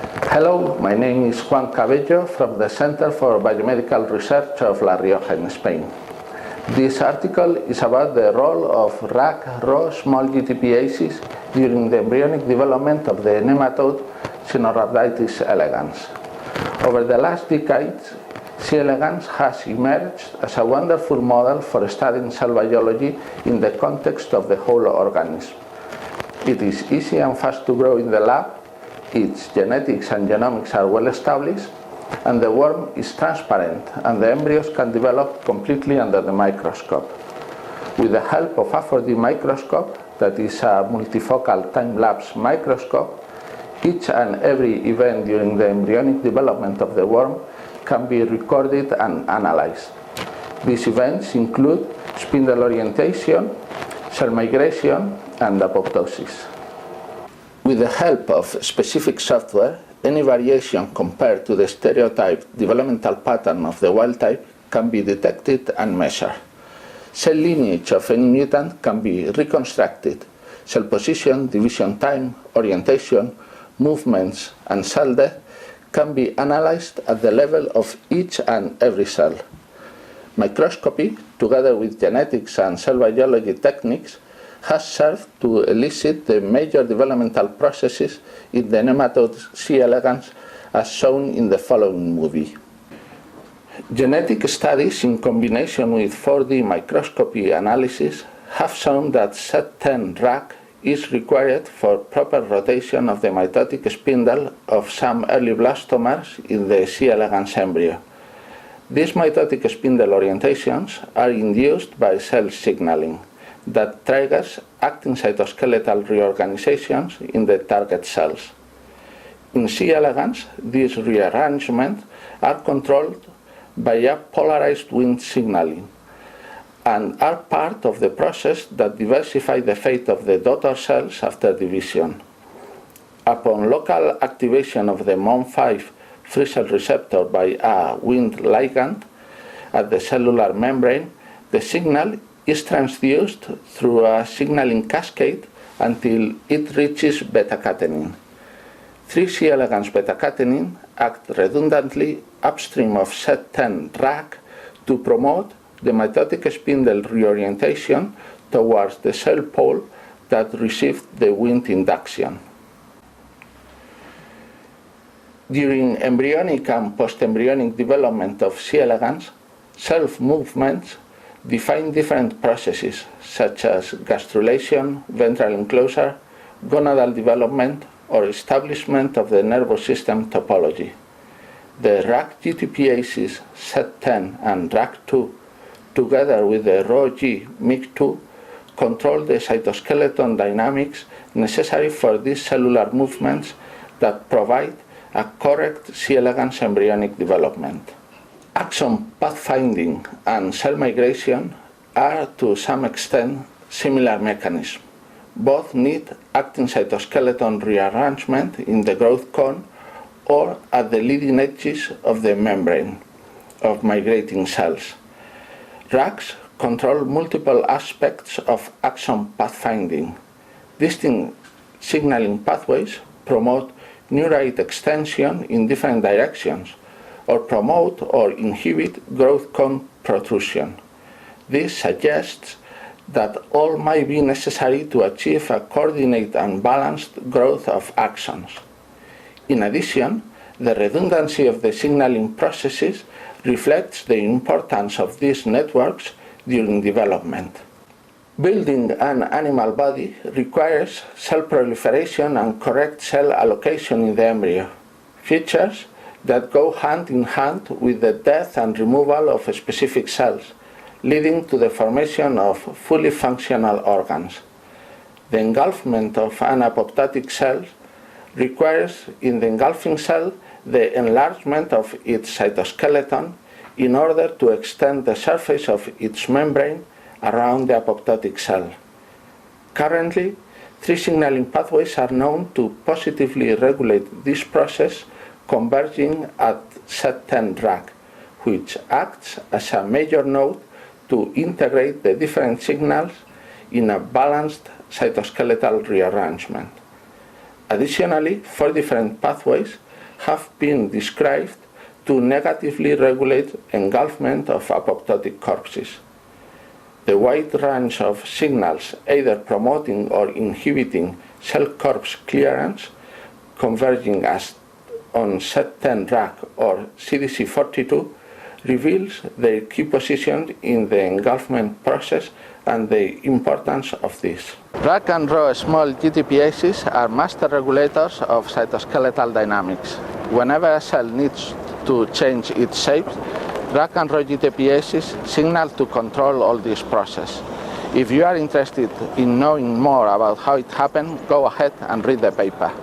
Hello, my name is Juan Cabello from the Center for Biomedical Research of La Rioja in Spain. This article is about the role of Rho small GTPases during the embryonic development of the nematode Caenorhabditis elegans. Over the last decades, C. elegans has emerged as a wonderful model for studying cell biology in the context of the whole organism. It is easy and fast to grow in the lab, its genetics and genomics are well established, and the worm is transparent and the embryos can develop completely under the microscope. With the help of a 4D microscope, that is a multifocal time-lapse microscope, each and every event during the embryonic development of the worm can be recorded and analyzed. These events include spindle orientation, cell migration, and apoptosis. With the help of specific software, any variation compared to the stereotyped developmental pattern of the wild type can be detected and measured. Cell lineage of any mutant can be reconstructed. Cell position, division time, orientation, movements, and cell death can be analyzed at the level of each and every cell. Microscopy, together with genetics and cell biology techniques, has served to elicit the major developmental processes in the nematode C. elegans as shown in the following movie. Genetic studies in combination with 4D microscopy analysis have shown that Z10 RAC is required for proper rotation of the mitotic spindle of some early blastomers in the C. elegans embryo. These mitotic spindle orientations are induced by cell signaling that triggers actin cytoskeletal reorganizations in the target cells. In C. elegans, these rearrangements are controlled by a polarized Wnt signaling and are part of the process that diversify the fate of the daughter cells after division. Upon local activation of the MOM5 free cell receptor by a Wnt ligand at the cellular membrane, the signal is transduced through a signaling cascade until it reaches beta-catenin. 3C elegans beta-catenin act redundantly upstream of Z10 RAC to promote the mitotic spindle reorientation towards the cell pole that received the Wnt induction. During embryonic and post-embryonic development of C. elegans, self-movements define different processes such as gastrulation, ventral enclosure, gonadal development, or establishment of the nervous system topology. The Rho GTPases Z10 and RAC2, together with the Rho G MIG2, control the cytoskeleton dynamics necessary for these cellular movements that provide a correct C. elegans embryonic development. Axon pathfinding and cell migration are to some extent similar mechanisms. Both need actin cytoskeleton rearrangement in the growth cone or at the leading edges of the membrane of migrating cells. RACs control multiple aspects of axon pathfinding. Distinct signaling pathways promote neurite extension in different directions, or promote or inhibit growth cone protrusion. This suggests that all might be necessary to achieve a coordinated and balanced growth of axons. In addition, the redundancy of the signaling processes reflects the importance of these networks during development. Building an animal body requires cell proliferation and correct cell allocation in the embryo, features that go hand in hand with the death and removal of specific cells, leading to the formation of fully functional organs. The engulfment of an apoptotic cell requires in the engulfing cell the enlargement of its cytoskeleton in order to extend the surface of its membrane around the apoptotic cell. Currently, 3 signaling pathways are known to positively regulate this process, converging at Z10 RAC, which acts as a major node to integrate the different signals in a balanced cytoskeletal rearrangement. Additionally, 4 different pathways have been described to negatively regulate engulfment of apoptotic corpses. The wide range of signals either promoting or inhibiting cell corpse clearance, converging as on SET10-RAC or CDC42, reveals their key position in the engulfment process and the importance of this. RAC and Rho small GTPases are master regulators of cytoskeletal dynamics. Whenever a cell needs to change its shape, RAC and Rho GTPases signal to control all this process. If you are interested in knowing more about how it happened, go ahead and read the paper.